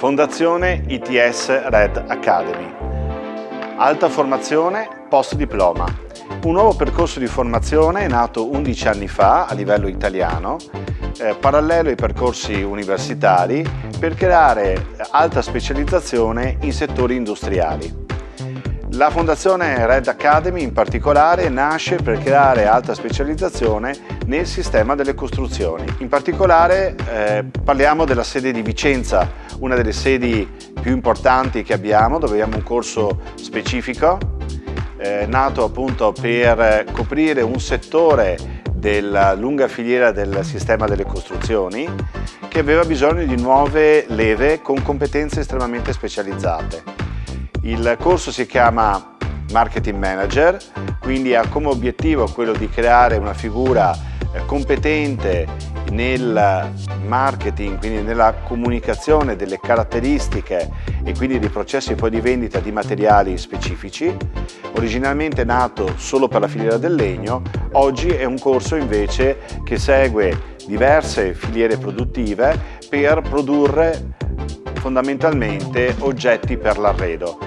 Fondazione ITS Red Academy. Alta formazione post diploma. Un nuovo percorso di formazione nato 11 anni fa a livello italiano, parallelo ai percorsi universitari, per creare alta specializzazione in settori industriali. La Fondazione Red Academy in particolare nasce per creare alta specializzazione nel sistema delle costruzioni. In particolare parliamo della sede di Vicenza, una delle sedi più importanti che abbiamo, dove abbiamo un corso specifico nato appunto per coprire un settore della lunga filiera del sistema delle costruzioni che aveva bisogno di nuove leve con competenze estremamente specializzate. Il corso si chiama Marketing Manager, quindi ha come obiettivo quello di creare una figura competente nel marketing, quindi nella comunicazione delle caratteristiche e quindi dei processi poi di vendita di materiali specifici. Originalmente nato solo per la filiera del legno, oggi è un corso invece che segue diverse filiere produttive per produrre fondamentalmente oggetti per l'arredo.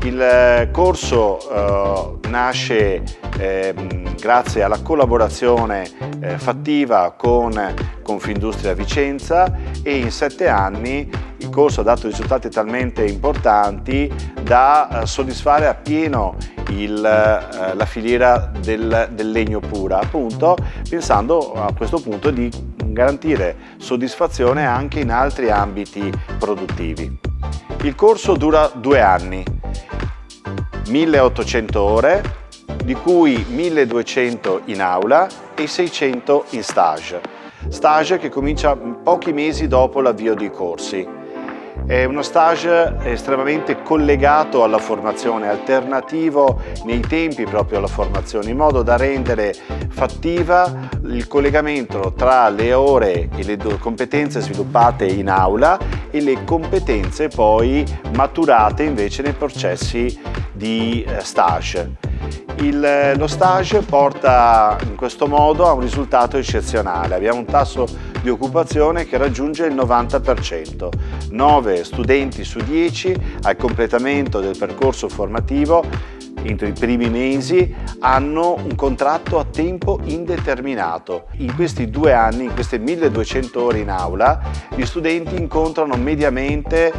Il corso nasce grazie alla collaborazione fattiva con Confindustria Vicenza e in 7 anni il corso ha dato risultati talmente importanti da soddisfare appieno la filiera del legno pura, appunto pensando a questo punto di garantire soddisfazione anche in altri ambiti produttivi. Il corso dura 2 anni, 1800 ore, di cui 1200 in aula e 600 in stage. Stage che comincia pochi mesi dopo l'avvio dei corsi. È uno stage estremamente collegato alla formazione, alternativo nei tempi proprio alla formazione, in modo da rendere fattiva il collegamento tra le ore e le competenze sviluppate in aula e le competenze poi maturate invece nei processi di stage. Lo stage porta in questo modo a un risultato eccezionale. Abbiamo un tasso di occupazione che raggiunge il 90%. 9 studenti su 10 al completamento del percorso formativo entro i primi mesi hanno un contratto a tempo indeterminato. In questi 2 anni, in queste 1200 ore in aula, gli studenti incontrano mediamente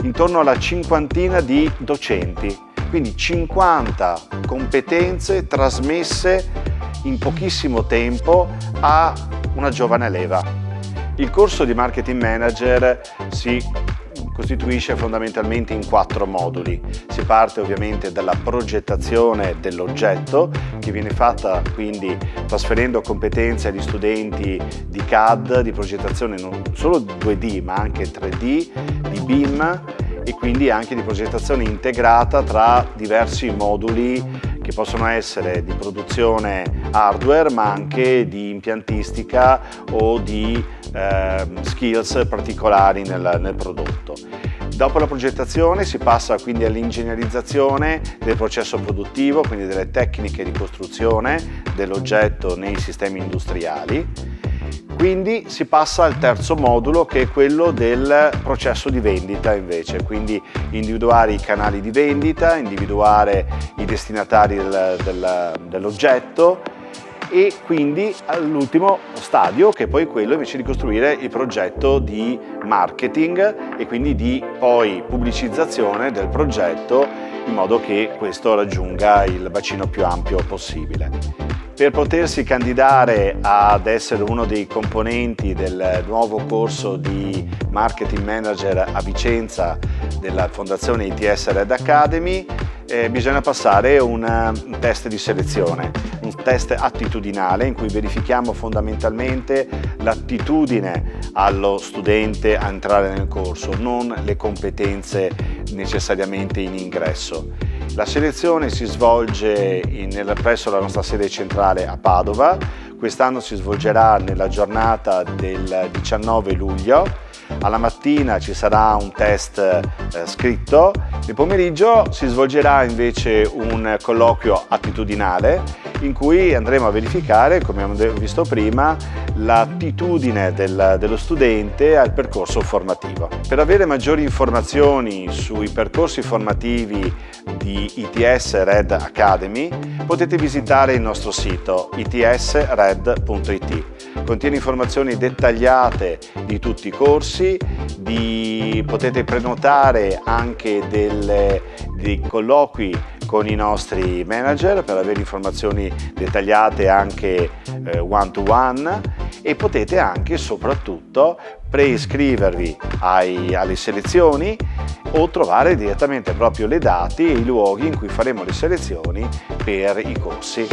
intorno alla cinquantina di docenti. Quindi 50 competenze trasmesse in pochissimo tempo a una giovane leva. Il corso di Marketing Manager si costituisce fondamentalmente in 4 moduli. Si parte ovviamente dalla progettazione dell'oggetto, che viene fatta quindi trasferendo competenze agli studenti di CAD, di progettazione non solo 2D ma anche 3D, di BIM e quindi anche di progettazione integrata tra diversi moduli che possono essere di produzione hardware ma anche di impiantistica o di skills particolari nel prodotto. Dopo la progettazione si passa quindi all'ingegnerizzazione del processo produttivo, quindi delle tecniche di costruzione dell'oggetto nei sistemi industriali. Quindi si passa al terzo modulo, che è quello del processo di vendita invece, quindi individuare i canali di vendita, individuare i destinatari dell'oggetto e quindi all'ultimo stadio, che è poi quello invece di costruire il progetto di marketing e quindi di poi pubblicizzazione del progetto in modo che questo raggiunga il bacino più ampio possibile. Per potersi candidare ad essere uno dei componenti del nuovo corso di Marketing Manager a Vicenza della Fondazione ITS Red Academy, bisogna passare un test di selezione, un test attitudinale in cui verifichiamo fondamentalmente l'attitudine allo studente a entrare nel corso, non le competenze necessariamente in ingresso. La selezione si svolge presso la nostra sede centrale a Padova. Quest'anno si svolgerà nella giornata del 19 luglio. Alla mattina ci sarà un test scritto Nel pomeriggio si svolgerà invece un colloquio attitudinale in cui andremo a verificare, come abbiamo visto prima, l'attitudine dello studente al percorso formativo. Per avere maggiori informazioni sui percorsi formativi di ITS Red Academy potete visitare il nostro sito itsred.it. Contiene informazioni dettagliate di tutti i corsi, potete prenotare anche dei colloqui con i nostri manager per avere informazioni dettagliate anche one to one, e potete anche soprattutto preiscrivervi alle selezioni o trovare direttamente proprio le date e i luoghi in cui faremo le selezioni per i corsi.